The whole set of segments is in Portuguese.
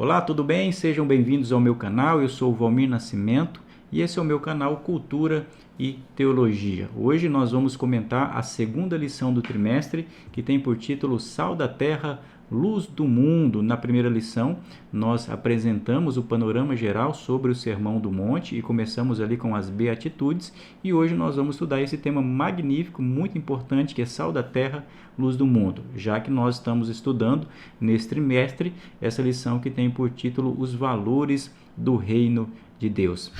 Olá, tudo bem? Sejam bem-vindos ao meu canal. Eu sou o Valmir Nascimento e esse é o meu canal Cultura e Teologia. Hoje nós vamos comentar a segunda lição do trimestre, que tem por título Sal da Terra, Luz do Mundo. Na primeira lição, nós apresentamos o panorama geral sobre o Sermão do Monte e começamos ali com as Beatitudes. E hoje nós vamos estudar esse tema magnífico, muito importante, que é Sal da Terra, Luz do Mundo, já que nós estamos estudando nesse trimestre essa lição que tem por título Os Valores do Reino de Deus.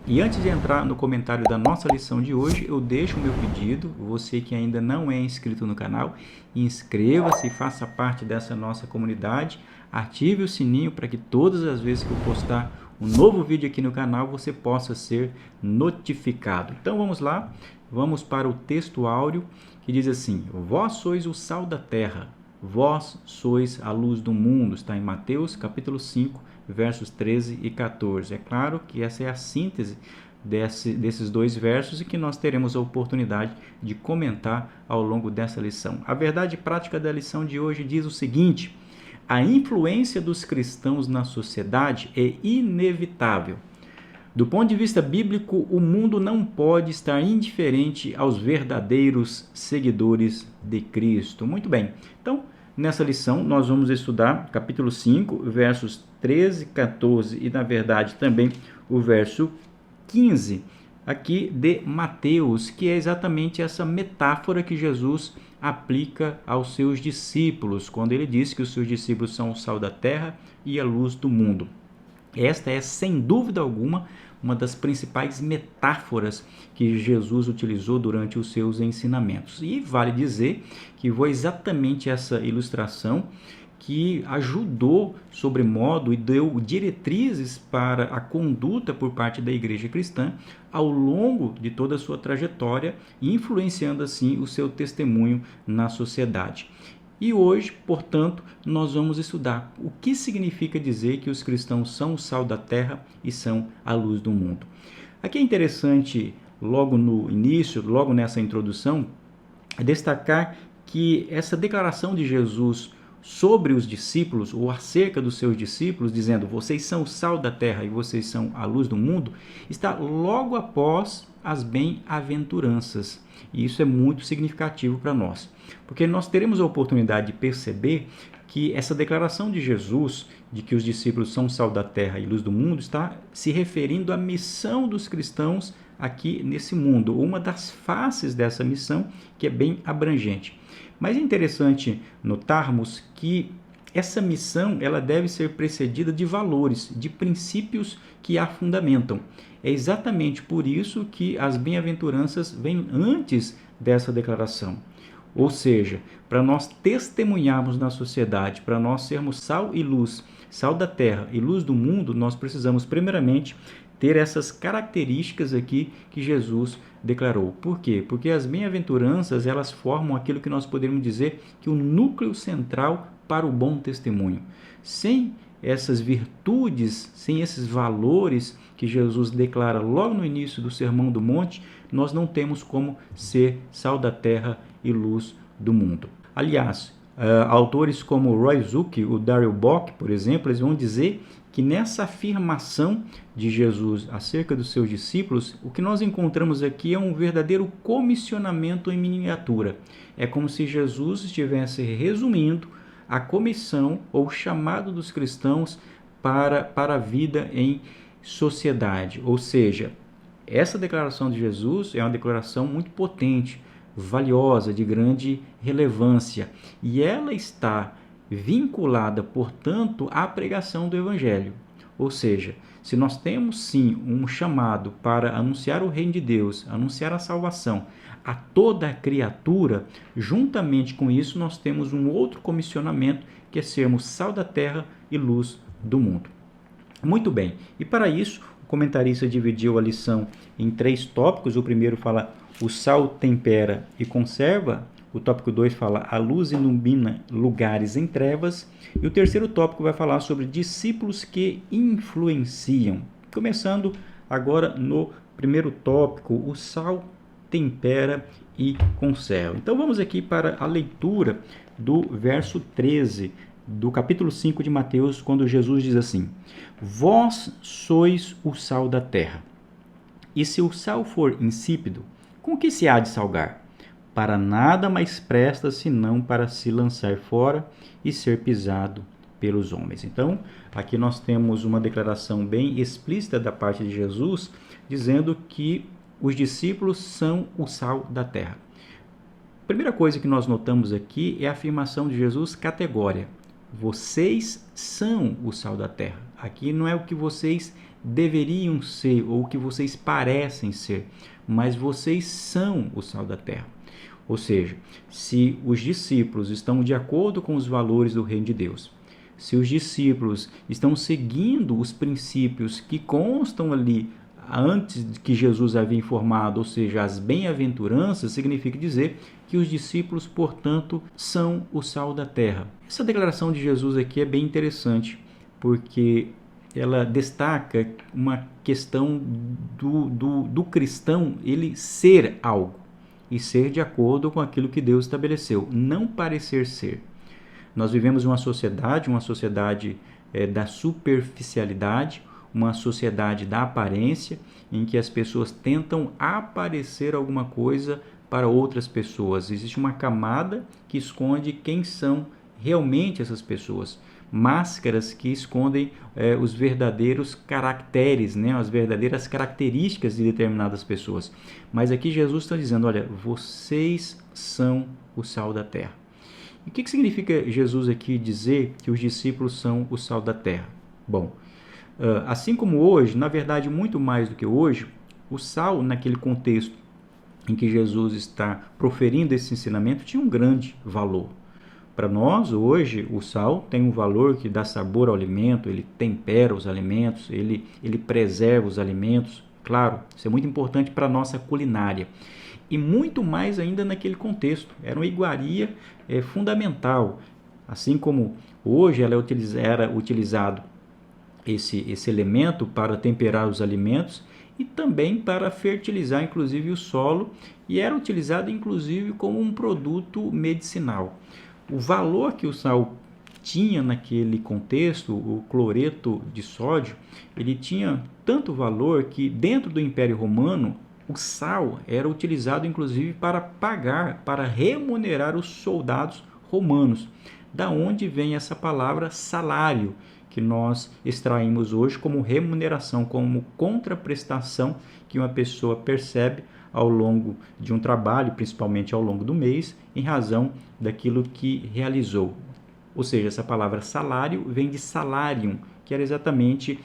E antes de entrar no comentário da nossa lição de hoje, eu deixo o meu pedido, você que ainda não é inscrito no canal, inscreva-se e faça parte dessa nossa comunidade, ative o sininho para que todas as vezes que eu postar um novo vídeo aqui no canal, você possa ser notificado. Então vamos lá, vamos para o texto áureo que diz assim: Vós sois o sal da terra, vós sois a luz do mundo. Está em Mateus capítulo 5, versos 13 e 14. É claro que essa é a síntese desses dois versos e que nós teremos a oportunidade de comentar ao longo dessa lição. A verdade prática da lição de hoje diz o seguinte: a influência dos cristãos na sociedade é inevitável. Do ponto de vista bíblico, o mundo não pode estar indiferente aos verdadeiros seguidores de Cristo. Muito bem, então nessa lição nós vamos estudar capítulo 5, versos 13, 14 e na verdade também o verso 15 aqui de Mateus, que é exatamente essa metáfora que Jesus aplica aos seus discípulos, quando ele diz que os seus discípulos são o sal da terra e a luz do mundo. Esta é, sem dúvida alguma, uma das principais metáforas que Jesus utilizou durante os seus ensinamentos. E vale dizer que foi exatamente essa ilustração que ajudou sobremodo e deu diretrizes para a conduta por parte da igreja cristã ao longo de toda a sua trajetória, influenciando assim o seu testemunho na sociedade. E hoje, portanto, nós vamos estudar o que significa dizer que os cristãos são o sal da terra e são a luz do mundo. Aqui é interessante, logo no início, logo nessa introdução, destacar que essa declaração de Jesus sobre os discípulos, ou acerca dos seus discípulos, dizendo: vocês são o sal da terra e vocês são a luz do mundo, está logo após as bem-aventuranças. E isso é muito significativo para nós, porque nós teremos a oportunidade de perceber que essa declaração de Jesus, de que os discípulos são sal da terra e luz do mundo, está se referindo à missão dos cristãos aqui nesse mundo, uma das faces dessa missão que é bem abrangente. Mas é interessante notarmos que essa missão ela deve ser precedida de valores, de princípios que a fundamentam. É exatamente por isso que as bem-aventuranças vêm antes dessa declaração. Ou seja, para nós testemunharmos na sociedade, para nós sermos sal e luz, sal da terra e luz do mundo, nós precisamos primeiramente ter essas características aqui que Jesus declarou. Por quê? Porque as bem-aventuranças, elas formam aquilo que nós poderíamos dizer que o núcleo central para o bom testemunho. Sem essas virtudes, sem esses valores que Jesus declara logo no início do Sermão do Monte, nós não temos como ser sal da terra e luz do mundo. Aliás, autores como o Roy Zuck, o Darrell Bock, por exemplo, eles vão dizer que nessa afirmação de Jesus acerca dos seus discípulos, o que nós encontramos aqui é um verdadeiro comissionamento em miniatura. É como se Jesus estivesse resumindo a comissão ou chamado dos cristãos para a vida em sociedade. Ou seja, essa declaração de Jesus é uma declaração muito potente, valiosa, de grande relevância, e ela está vinculada, portanto, à pregação do Evangelho. Ou seja, se nós temos sim um chamado para anunciar o reino de Deus, anunciar a salvação a toda a criatura, juntamente com isso nós temos um outro comissionamento, que é sermos sal da terra e luz do mundo. Muito bem, e para isso o comentarista dividiu a lição em 3 tópicos. O primeiro fala: o sal tempera e conserva. O tópico 2 fala: a luz ilumina lugares em trevas. E o terceiro tópico vai falar sobre discípulos que influenciam. Começando agora no primeiro tópico: o sal tempera e conserva. Então vamos aqui para a leitura do verso 13 do capítulo 5 de Mateus, quando Jesus diz assim: Vós sois o sal da terra. E se o sal for insípido, com que se há de salgar? Para nada mais presta senão para se lançar fora e ser pisado pelos homens. Então, aqui nós temos uma declaração bem explícita da parte de Jesus, dizendo que os discípulos são o sal da terra. A primeira coisa que nós notamos aqui é a afirmação de Jesus categórica. Vocês são o sal da terra. Aqui não é o que vocês deveriam ser ou o que vocês parecem ser, mas vocês são o sal da terra. Ou seja, se os discípulos estão de acordo com os valores do reino de Deus, se os discípulos estão seguindo os princípios que constam ali antes de que Jesus havia informado, ou seja, as bem-aventuranças, significa dizer que os discípulos, portanto, são o sal da terra. Essa declaração de Jesus aqui é bem interessante, porque ela destaca uma questão do cristão, ele ser algo, e ser de acordo com aquilo que Deus estabeleceu, não parecer ser. Nós vivemos uma sociedade da superficialidade, uma sociedade da aparência, em que as pessoas tentam aparecer alguma coisa para outras pessoas. Existe uma camada que esconde quem são realmente essas pessoas. Máscaras que escondem os verdadeiros caracteres, né? As verdadeiras características de determinadas pessoas. Mas aqui Jesus está dizendo, olha, vocês são o sal da terra. E o que significa Jesus aqui dizer que os discípulos são o sal da terra? Bom, assim como hoje, na verdade muito mais do que hoje, o sal naquele contexto em que Jesus está proferindo esse ensinamento tinha um grande valor. Para nós, hoje, o sal tem um valor que dá sabor ao alimento, ele tempera os alimentos, ele preserva os alimentos. Claro, isso é muito importante para a nossa culinária. E muito mais ainda naquele contexto. Era uma iguaria fundamental. Assim como hoje era utilizado esse elemento para temperar os alimentos e também para fertilizar, inclusive, o solo. E era utilizado, inclusive, como um produto medicinal. O valor que o sal tinha naquele contexto, o cloreto de sódio, ele tinha tanto valor que dentro do Império Romano, o sal era utilizado inclusive para pagar, para remunerar os soldados romanos. Da onde vem essa palavra salário, que nós extraímos hoje como remuneração, como contraprestação que uma pessoa percebe ao longo de um trabalho, principalmente ao longo do mês, em razão daquilo que realizou. Ou seja, essa palavra salário vem de salarium, que era exatamente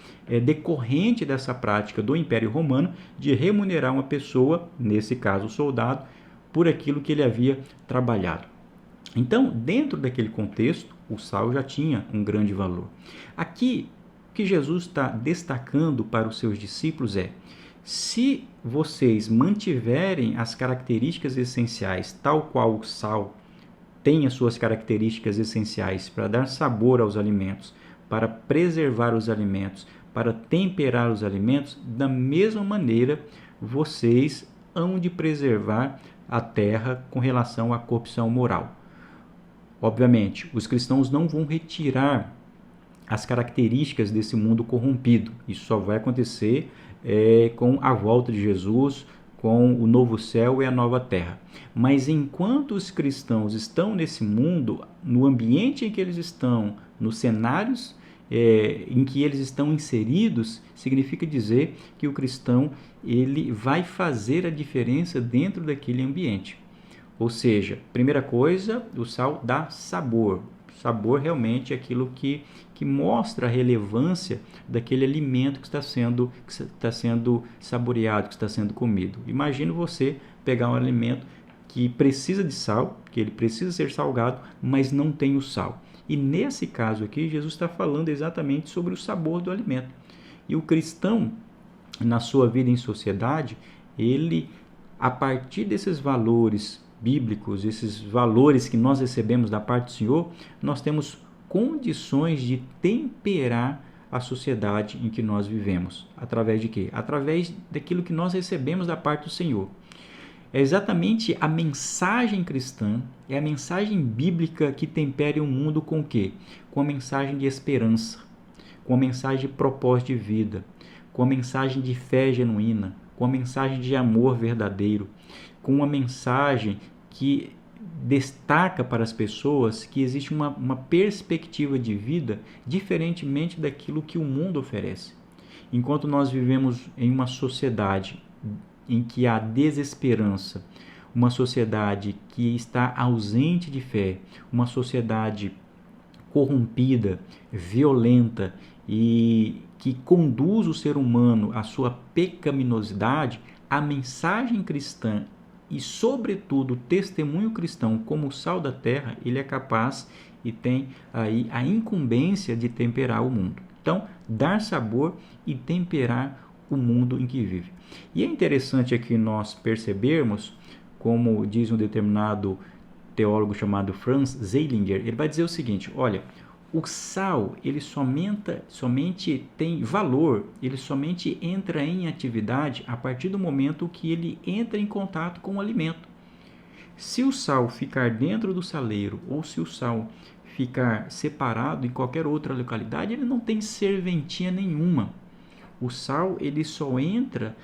decorrente dessa prática do Império Romano de remunerar uma pessoa, nesse caso o soldado, por aquilo que ele havia trabalhado. Então, dentro daquele contexto, o sal já tinha um grande valor. Aqui, o que Jesus está destacando para os seus discípulos é: se vocês mantiverem as características essenciais, tal qual o sal tem as suas características essenciais para dar sabor aos alimentos, para preservar os alimentos, para temperar os alimentos, da mesma maneira vocês hão de preservar a terra com relação à corrupção moral. Obviamente, os cristãos não vão retirar as características desse mundo corrompido. Isso só vai acontecer com a volta de Jesus, com o novo céu e a nova terra. Mas enquanto os cristãos estão nesse mundo, no ambiente em que eles estão, nos cenários em que eles estão inseridos, significa dizer que o cristão ele vai fazer a diferença dentro daquele ambiente. Ou seja, primeira coisa, o sal dá sabor. Sabor realmente é aquilo que mostra a relevância daquele alimento que está sendo saboreado, que está sendo comido. Imagina você pegar um alimento que precisa de sal, que ele precisa ser salgado, mas não tem o sal. E nesse caso aqui, Jesus está falando exatamente sobre o sabor do alimento. E o cristão, na sua vida em sociedade, ele, a partir desses valores bíblicos, esses valores que nós recebemos da parte do Senhor, nós temos condições de temperar a sociedade em que nós vivemos. Através de quê? Através daquilo que nós recebemos da parte do Senhor. É exatamente a mensagem cristã, é a mensagem bíblica que tempere o mundo com o quê? Com a mensagem de esperança, com a mensagem de propósito de vida, com a mensagem de fé genuína, com a mensagem de amor verdadeiro, com uma mensagem que destaca para as pessoas que existe uma perspectiva de vida diferentemente daquilo que o mundo oferece. Enquanto nós vivemos em uma sociedade em que há desesperança, uma sociedade que está ausente de fé, uma sociedade corrompida, violenta e que conduz o ser humano à sua pecaminosidade, a mensagem cristã e, sobretudo, o testemunho cristão como sal da terra, ele é capaz e tem aí a incumbência de temperar o mundo. Então, dar sabor e temperar o mundo em que vive. E é interessante aqui nós percebermos, como diz um determinado teólogo chamado Franz Zeilinger, ele vai dizer o seguinte: olha, o sal ele somente tem valor, ele somente entra em atividade a partir do momento que ele entra em contato com o alimento. Se o sal ficar dentro do saleiro ou se o sal ficar separado em qualquer outra localidade, ele não tem serventia nenhuma. O sal ele só entra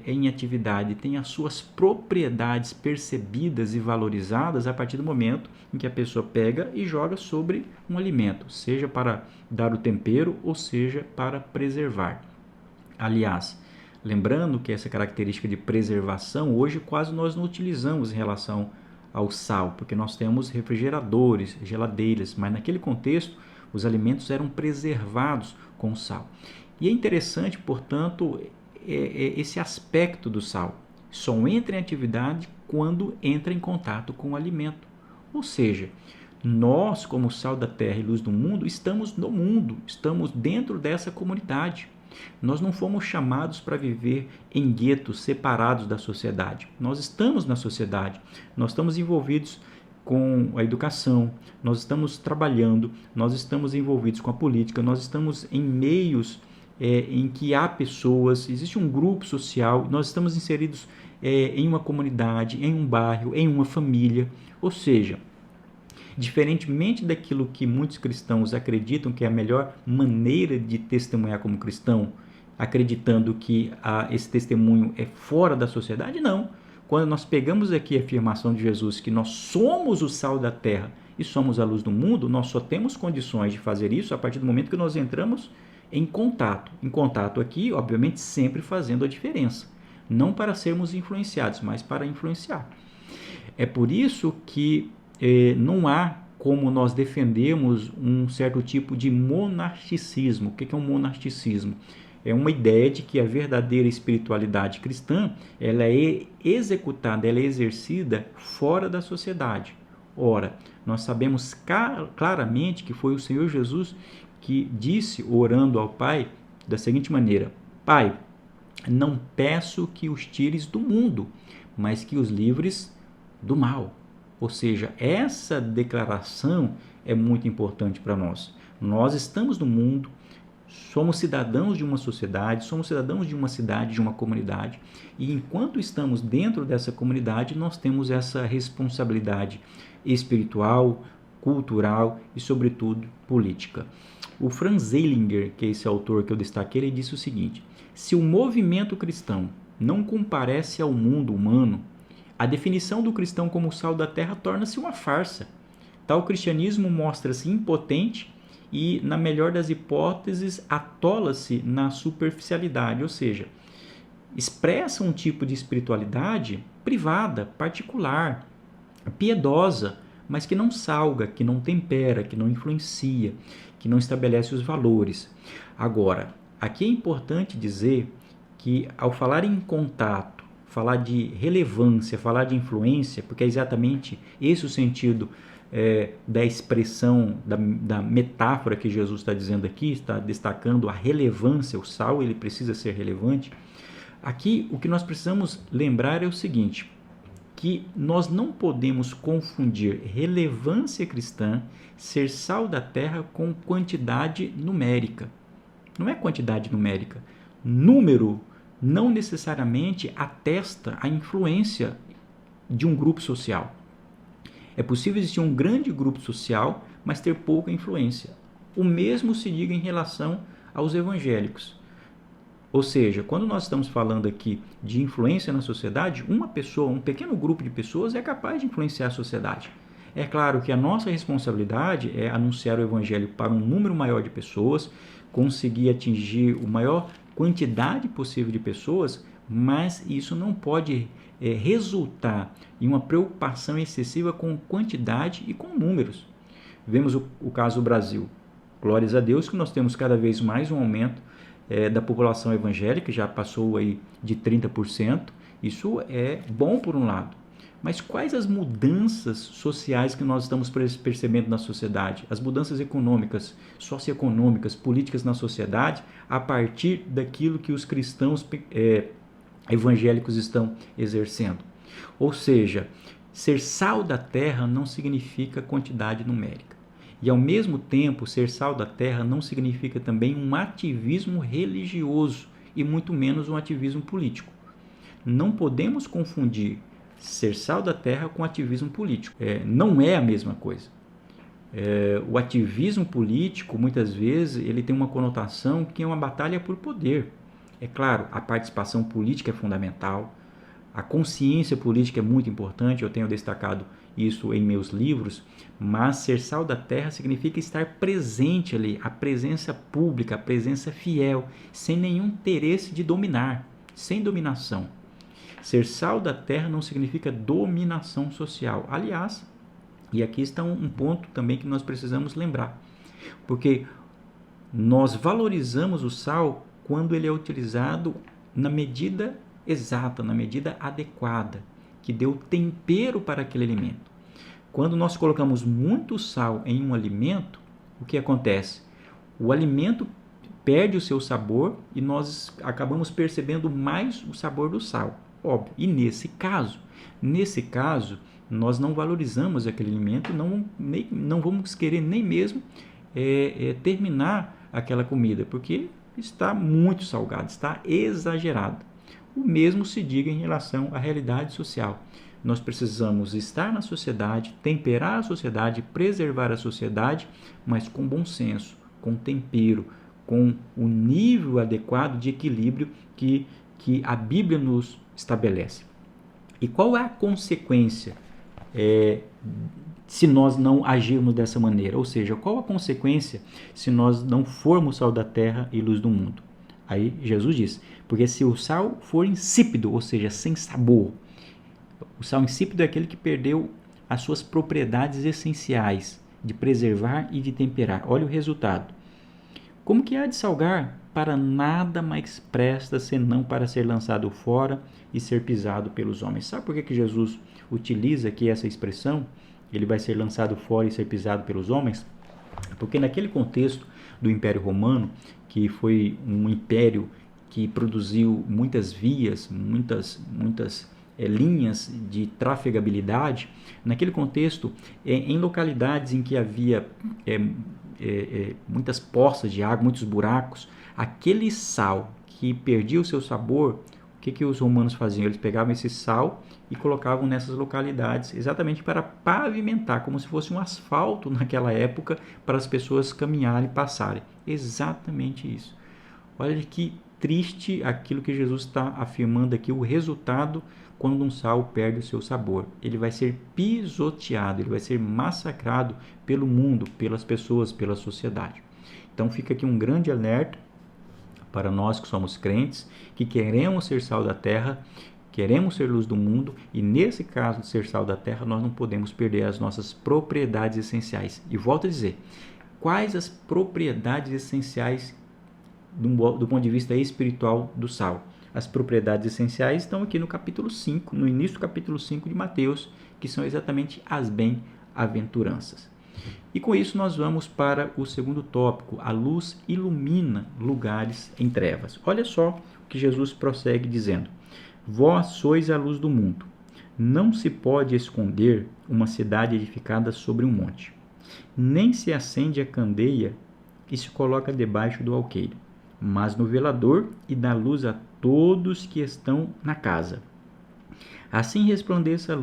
em atividade, tem as suas propriedades percebidas e valorizadas a partir do momento em que a pessoa pega e joga sobre um alimento, seja para dar o tempero ou seja para preservar. Aliás, lembrando que essa característica de preservação hoje quase nós não utilizamos em relação ao sal, porque nós temos refrigeradores, geladeiras, mas naquele contexto os alimentos eram preservados com sal. E é interessante, portanto, esse aspecto do sal. Só entra em atividade quando entra em contato com o alimento. Ou seja, nós, como sal da terra e luz do mundo, estamos no mundo, estamos dentro dessa comunidade. Nós não fomos chamados para viver em guetos separados da sociedade. Nós estamos na sociedade, nós estamos envolvidos com a educação, nós estamos trabalhando, nós estamos envolvidos com a política, nós estamos em meios em que há pessoas, existe um grupo social, nós estamos inseridos em uma comunidade, em um bairro, em uma família. Ou seja, diferentemente daquilo que muitos cristãos acreditam que é a melhor maneira de testemunhar como cristão, acreditando que esse testemunho é fora da sociedade, não. Quando nós pegamos aqui a afirmação de Jesus que nós somos o sal da terra e somos a luz do mundo, nós só temos condições de fazer isso a partir do momento que nós entramos em contato. Em contato aqui, obviamente, sempre fazendo a diferença. Não para sermos influenciados, mas para influenciar. É por isso que não há como nós defendemos um certo tipo de monasticismo. O que é um monasticismo? É uma ideia de que a verdadeira espiritualidade cristã ela é executada, ela é exercida fora da sociedade. Ora, nós sabemos claramente que foi o Senhor Jesus que disse, orando ao Pai, da seguinte maneira: Pai, não peço que os tires do mundo, mas que os livres do mal. Ou seja, essa declaração é muito importante para nós. Nós estamos no mundo, somos cidadãos de uma sociedade, somos cidadãos de uma cidade, de uma comunidade, e enquanto estamos dentro dessa comunidade, nós temos essa responsabilidade espiritual, cultural e, sobretudo, política. O Franz Zeilinger, que é esse autor que eu destaquei, ele disse o seguinte: se o movimento cristão não comparece ao mundo humano, a definição do cristão como sal da terra torna-se uma farsa. Tal cristianismo mostra-se impotente e, na melhor das hipóteses, atola-se na superficialidade, ou seja, expressa um tipo de espiritualidade privada, particular, piedosa, mas que não salga, que não tempera, que não influencia, que não estabelece os valores. Agora, aqui é importante dizer que, ao falar em contato, falar de relevância, falar de influência, porque é exatamente esse o sentido da expressão, da metáfora que Jesus está dizendo aqui, está destacando a relevância, o sal ele precisa ser relevante. Aqui o que nós precisamos lembrar é o seguinte, que nós não podemos confundir relevância cristã, ser sal da terra, com quantidade numérica. Não é quantidade numérica. Número não necessariamente atesta a influência de um grupo social. É possível existir um grande grupo social, mas ter pouca influência. O mesmo se diga em relação aos evangélicos. Ou seja, quando nós estamos falando aqui de influência na sociedade, uma pessoa, um pequeno grupo de pessoas é capaz de influenciar a sociedade. É claro que a nossa responsabilidade é anunciar o evangelho para um número maior de pessoas, conseguir atingir a maior quantidade possível de pessoas, mas isso não pode resultar em uma preocupação excessiva com quantidade e com números. Vemos o caso do Brasil. Glórias a Deus que nós temos cada vez mais um aumento da população evangélica, já passou aí de 30%. Isso é bom por um lado. Mas quais as mudanças sociais que nós estamos percebendo na sociedade? As mudanças econômicas, socioeconômicas, políticas na sociedade, a partir daquilo que os cristãos evangélicos estão exercendo. Ou seja, ser sal da terra não significa quantidade numérica. E ao mesmo tempo, ser sal da terra não significa também um ativismo religioso e muito menos um ativismo político. Não podemos confundir ser sal da terra com ativismo político. Não é a mesma coisa. O ativismo político, muitas vezes, ele tem uma conotação que é uma batalha por poder. É claro, a participação política é fundamental, a consciência política é muito importante, eu tenho destacado isso em meus livros, mas ser sal da terra significa estar presente ali, a presença pública, a presença fiel, sem nenhum interesse de dominar, sem dominação. Ser sal da terra não significa dominação social. Aliás, e aqui está um ponto também que nós precisamos lembrar, porque nós valorizamos o sal quando ele é utilizado na medida exata, na medida adequada, que dê o tempero para aquele alimento. Quando nós colocamos muito sal em um alimento, o que acontece? O alimento perde o seu sabor e nós acabamos percebendo mais o sabor do sal. Óbvio. E nesse caso, nós não valorizamos aquele alimento, não vamos querer nem mesmo terminar aquela comida, porque está muito salgado, está exagerado. O mesmo se diga em relação à realidade social. Nós precisamos estar na sociedade, temperar a sociedade, preservar a sociedade, mas com bom senso, com tempero, com o nível adequado de equilíbrio que a Bíblia nos estabelece. E qual é a consequência se nós não agirmos dessa maneira? Ou seja, qual a consequência se nós não formos sal da terra e luz do mundo? Aí Jesus diz, porque se o sal for insípido, ou seja, sem sabor, o sal insípido é aquele que perdeu as suas propriedades essenciais de preservar e de temperar. Olha o resultado. Como que há de salgar? Para nada mais presta senão para ser lançado fora e ser pisado pelos homens. Sabe por que Jesus utiliza aqui essa expressão? Ele vai ser lançado fora e ser pisado pelos homens? Porque naquele contexto do Império Romano, que foi um império que produziu muitas vias, muitas linhas de trafegabilidade, naquele contexto, em localidades em que havia muitas poças de água, muitos buracos, aquele sal que perdia o seu sabor, o que os romanos faziam? Eles pegavam esse sal e colocavam nessas localidades exatamente para pavimentar, como se fosse um asfalto naquela época para as pessoas caminharem e passarem. Exatamente isso. Olha que triste aquilo que Jesus está afirmando aqui, o resultado quando um sal perde o seu sabor. Ele vai ser pisoteado, ele vai ser massacrado pelo mundo, pelas pessoas, pela sociedade. Então fica aqui um grande alerta para nós que somos crentes, que queremos ser sal da terra, queremos ser luz do mundo, e nesse caso de ser sal da terra, nós não podemos perder as nossas propriedades essenciais. E volto a dizer, quais as propriedades essenciais do ponto de vista espiritual do sal? As propriedades essenciais estão aqui no capítulo 5, no início do capítulo 5 de Mateus, que são exatamente as bem-aventuranças. E com isso nós vamos para o segundo tópico, a luz ilumina lugares em trevas. Olha só o que Jesus prossegue dizendo, vós sois a luz do mundo, não se pode esconder uma cidade edificada sobre um monte, nem se acende a candeia e se coloca debaixo do alqueire, mas no velador e dá luz a todos que estão na casa. Assim resplandeça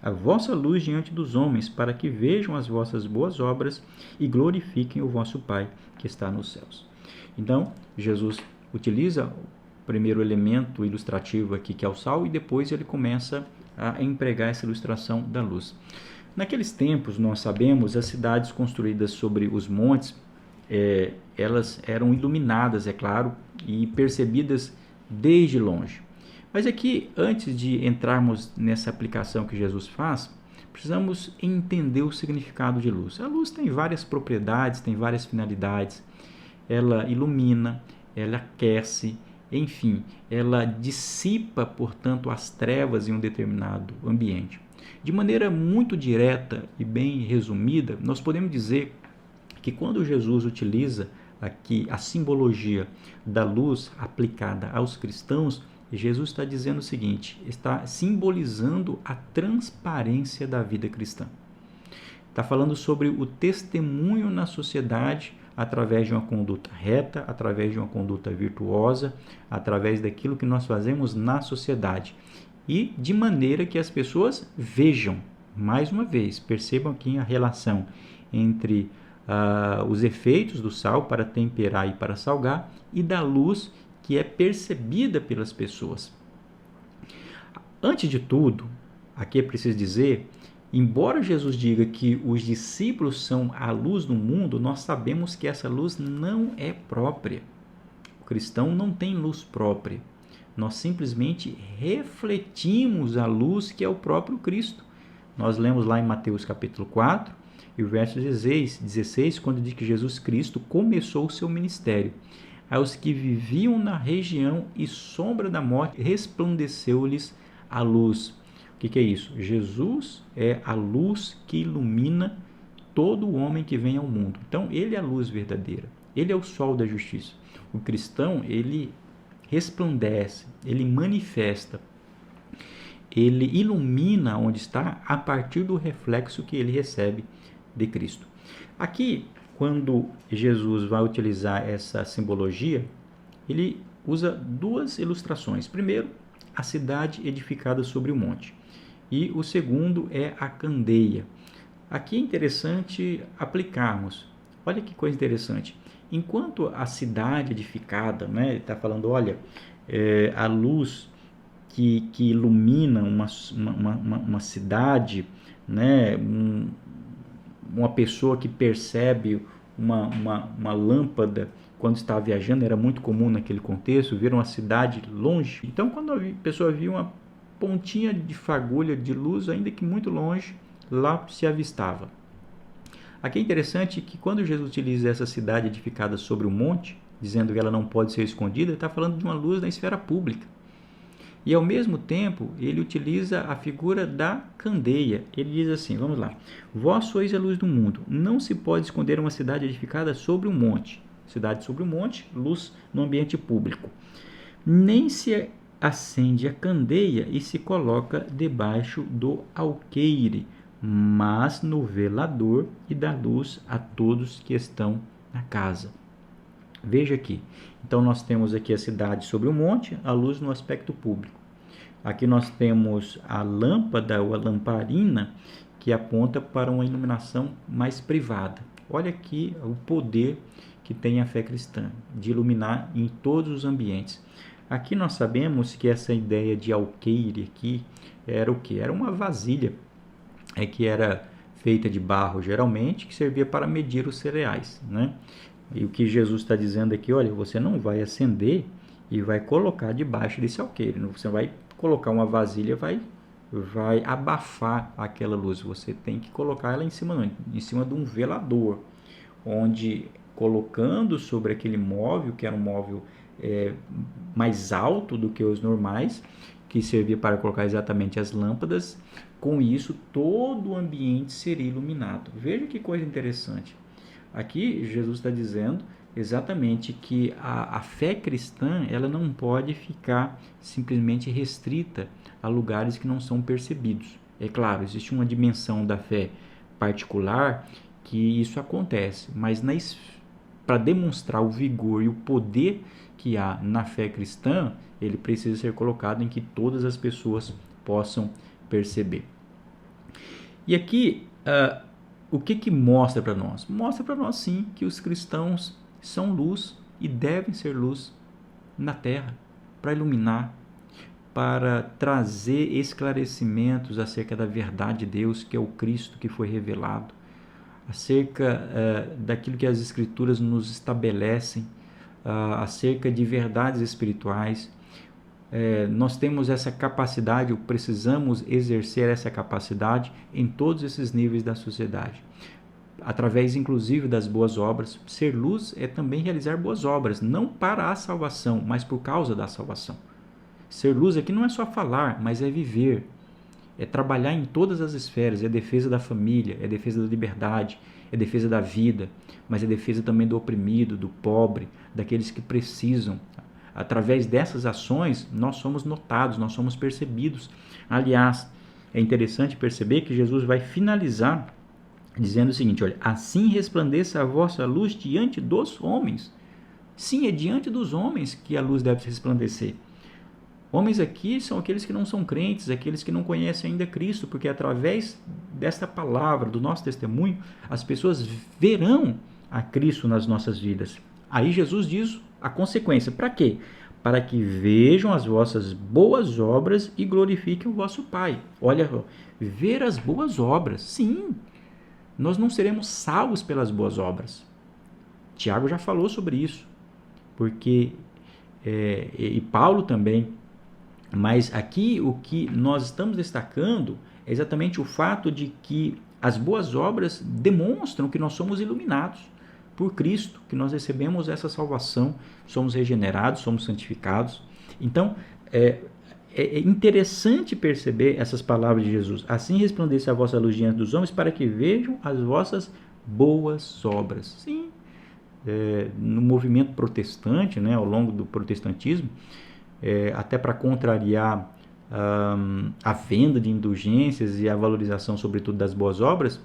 a vossa luz diante dos homens, para que vejam as vossas boas obras e glorifiquem o vosso Pai que está nos céus. Então, Jesus utiliza o primeiro elemento ilustrativo aqui, que é o sal, e depois ele começa a empregar essa ilustração da luz. Naqueles tempos, nós sabemos, as cidades construídas sobre os montes, elas eram iluminadas, é claro, e percebidas desde longe. Mas aqui, antes de entrarmos nessa aplicação que Jesus faz, precisamos entender o significado de luz. A luz tem várias propriedades, tem várias finalidades. Ela ilumina, ela aquece, enfim, ela dissipa, portanto, as trevas em um determinado ambiente. De maneira muito direta e bem resumida, nós podemos dizer que quando Jesus utiliza aqui a simbologia da luz aplicada aos cristãos, Jesus está dizendo o seguinte, está simbolizando a transparência da vida cristã. Está falando sobre o testemunho na sociedade através de uma conduta reta, através de uma conduta virtuosa, através daquilo que nós fazemos na sociedade. E de maneira que as pessoas vejam, mais uma vez, percebam aqui a relação entre os efeitos do sal para temperar e para salgar e da luz que é percebida pelas pessoas. Antes de tudo, aqui é preciso dizer, embora Jesus diga que os discípulos são a luz do mundo, nós sabemos que essa luz não é própria. O cristão não tem luz própria. Nós simplesmente refletimos a luz que é o próprio Cristo. Nós lemos lá em Mateus capítulo 4 e o verso 16, quando diz que Jesus Cristo começou o seu ministério. Aos que viviam na região e sombra da morte, resplandeceu-lhes a luz. O que é isso? Jesus é a luz que ilumina todo o homem que vem ao mundo. Então, ele é a luz verdadeira. Ele é o sol da justiça. O cristão, ele resplandece, ele manifesta, ele ilumina onde está a partir do reflexo que ele recebe de Cristo. Aqui, quando Jesus vai utilizar essa simbologia, ele usa duas ilustrações. Primeiro, a cidade edificada sobre o monte. E o segundo é a candeia. Aqui é interessante aplicarmos. Olha que coisa interessante. Enquanto a cidade edificada, né, ele está falando, olha, a luz que ilumina uma cidade, né, uma pessoa que percebe uma lâmpada quando está viajando, era muito comum naquele contexto, ver uma cidade longe. Então, quando a pessoa viu uma pontinha de fagulha de luz, ainda que muito longe, lá se avistava. Aqui é interessante que quando Jesus utiliza essa cidade edificada sobre o monte, dizendo que ela não pode ser escondida, ele está falando de uma luz na esfera pública. E ao mesmo tempo, ele utiliza a figura da candeia. Ele diz assim, vamos lá. Vós sois a luz do mundo. Não se pode esconder uma cidade edificada sobre um monte. Cidade sobre um monte, luz no ambiente público. Nem se acende a candeia e se coloca debaixo do alqueire, mas no velador e dá luz a todos que estão na casa. Veja aqui. Então, nós temos aqui a cidade sobre o monte, a luz no aspecto público. Aqui nós temos a lâmpada ou a lamparina que aponta para uma iluminação mais privada. Olha aqui o poder que tem a fé cristã, de iluminar em todos os ambientes. Aqui nós sabemos que essa ideia de alqueire aqui era o quê? Era uma vasilha que era feita de barro geralmente, que servia para medir os cereais, né? E o que Jesus está dizendo aqui, olha, você não vai acender e vai colocar debaixo desse alqueire. Você vai colocar uma vasilha, vai abafar aquela luz. Você tem que colocar ela em cima de um velador, onde colocando sobre aquele móvel, que era um móvel mais alto do que os normais, que servia para colocar exatamente as lâmpadas, com isso todo o ambiente seria iluminado. Veja que coisa interessante. Aqui Jesus está dizendo exatamente que a fé cristã ela não pode ficar simplesmente restrita a lugares que não são percebidos. É claro, existe uma dimensão da fé particular que isso acontece, mas para demonstrar o vigor e o poder que há na fé cristã, ele precisa ser colocado em que todas as pessoas possam perceber. E aqui, o que mostra para nós? Mostra para nós, sim, que os cristãos são luz e devem ser luz na terra, para iluminar, para trazer esclarecimentos acerca da verdade de Deus, que é o Cristo que foi revelado, acerca daquilo que as Escrituras nos estabelecem, acerca de verdades espirituais. Nós temos essa capacidade, ou precisamos exercer essa capacidade em todos esses níveis da sociedade, através inclusive das boas obras. Ser luz é também realizar boas obras, não para a salvação, mas por causa da salvação. Ser luz aqui não é só falar, mas é viver, é trabalhar em todas as esferas, é defesa da família, é defesa da liberdade, é defesa da vida, mas é defesa também do oprimido, do pobre, daqueles que precisam. Através dessas ações, nós somos notados, nós somos percebidos. Aliás, é interessante perceber que Jesus vai finalizar dizendo o seguinte, olha, assim resplandeça a vossa luz diante dos homens. Sim, é diante dos homens que a luz deve resplandecer. Homens aqui são aqueles que não são crentes, aqueles que não conhecem ainda Cristo, porque através desta palavra, do nosso testemunho, as pessoas verão a Cristo nas nossas vidas. Aí Jesus diz a consequência. Para quê? Para que vejam as vossas boas obras e glorifiquem o vosso Pai. Olha, ver as boas obras. Sim, nós não seremos salvos pelas boas obras. Tiago já falou sobre isso, porque e Paulo também. Mas aqui o que nós estamos destacando é exatamente o fato de que as boas obras demonstram que nós somos iluminados por Cristo, que nós recebemos essa salvação, somos regenerados, somos santificados. Então, é interessante perceber essas palavras de Jesus. Assim resplandeça a vossa luz diante dos homens, para que vejam as vossas boas obras. Sim, no movimento protestante, né, ao longo do protestantismo, até para contrariar a venda de indulgências e a valorização, sobretudo, das boas obras,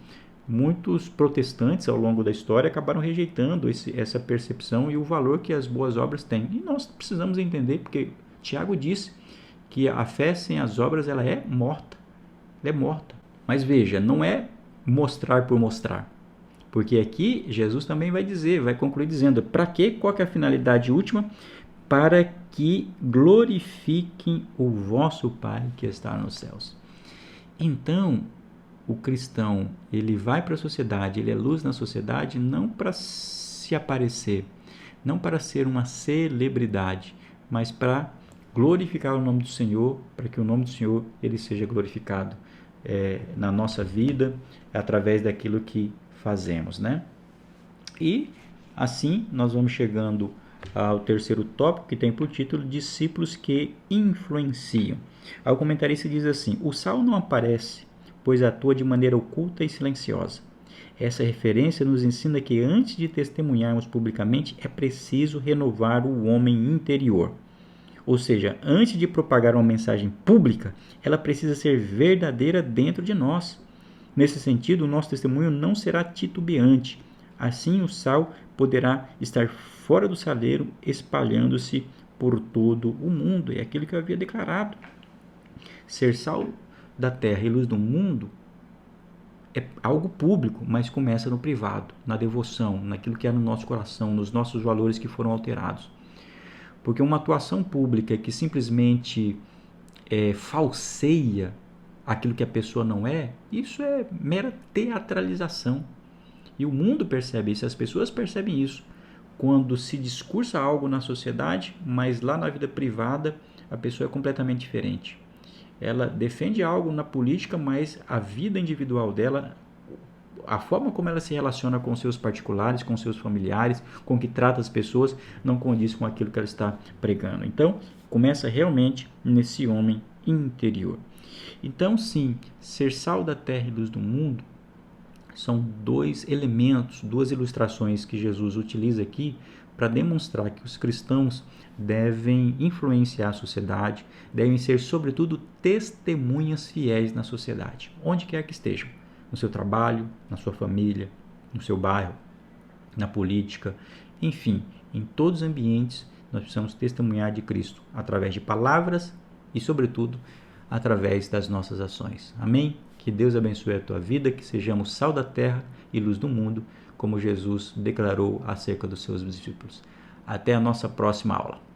muitos protestantes ao longo da história acabaram rejeitando essa percepção e o valor que as boas obras têm. E nós precisamos entender, porque Tiago disse que a fé sem as obras ela é morta. Ela é morta. Mas veja, não é mostrar por mostrar. Porque aqui Jesus também vai dizer, vai concluir dizendo, para quê? Qual que é a finalidade última? Para que glorifiquem o vosso Pai que está nos céus. Então, o cristão, ele vai para a sociedade, ele é luz na sociedade, não para se aparecer, não para ser uma celebridade, mas para glorificar o nome do Senhor, para que o nome do Senhor ele seja glorificado na nossa vida, através daquilo que fazemos, né? E assim nós vamos chegando ao terceiro tópico, que tem por título Discípulos que influenciam. O comentarista diz assim: o sal não aparece, pois atua de maneira oculta e silenciosa. Essa referência nos ensina que antes de testemunharmos publicamente é preciso renovar o homem interior. Ou seja, antes de propagar uma mensagem pública, ela precisa ser verdadeira dentro de nós. Nesse sentido, o nosso testemunho não será titubeante. Assim, o sal poderá estar fora do saleiro, espalhando-se por todo o mundo. É aquilo que eu havia declarado. Ser sal da terra e luz do mundo é algo público, mas começa no privado, na devoção, naquilo que é no nosso coração, nos nossos valores que foram alterados. Porque uma atuação pública que simplesmente falseia aquilo que a pessoa não é, isso é mera teatralização. E o mundo percebe isso, as pessoas percebem isso. Quando se discursa algo na sociedade, mas lá na vida privada a pessoa é completamente diferente. Ela defende algo na política, mas a vida individual dela, a forma como ela se relaciona com seus particulares, com seus familiares, com que trata as pessoas, não condiz com aquilo que ela está pregando. Então, começa realmente nesse homem interior. Então, sim, ser sal da terra e luz do mundo são dois elementos, duas ilustrações que Jesus utiliza aqui para demonstrar que os cristãos devem influenciar a sociedade, devem ser, sobretudo, testemunhas fiéis na sociedade, onde quer que estejam, no seu trabalho, na sua família, no seu bairro, na política, enfim, em todos os ambientes nós precisamos testemunhar de Cristo, através de palavras e, sobretudo, através das nossas ações. Amém? Que Deus abençoe a tua vida, que sejamos sal da terra e luz do mundo, como Jesus declarou acerca dos seus discípulos. Até a nossa próxima aula.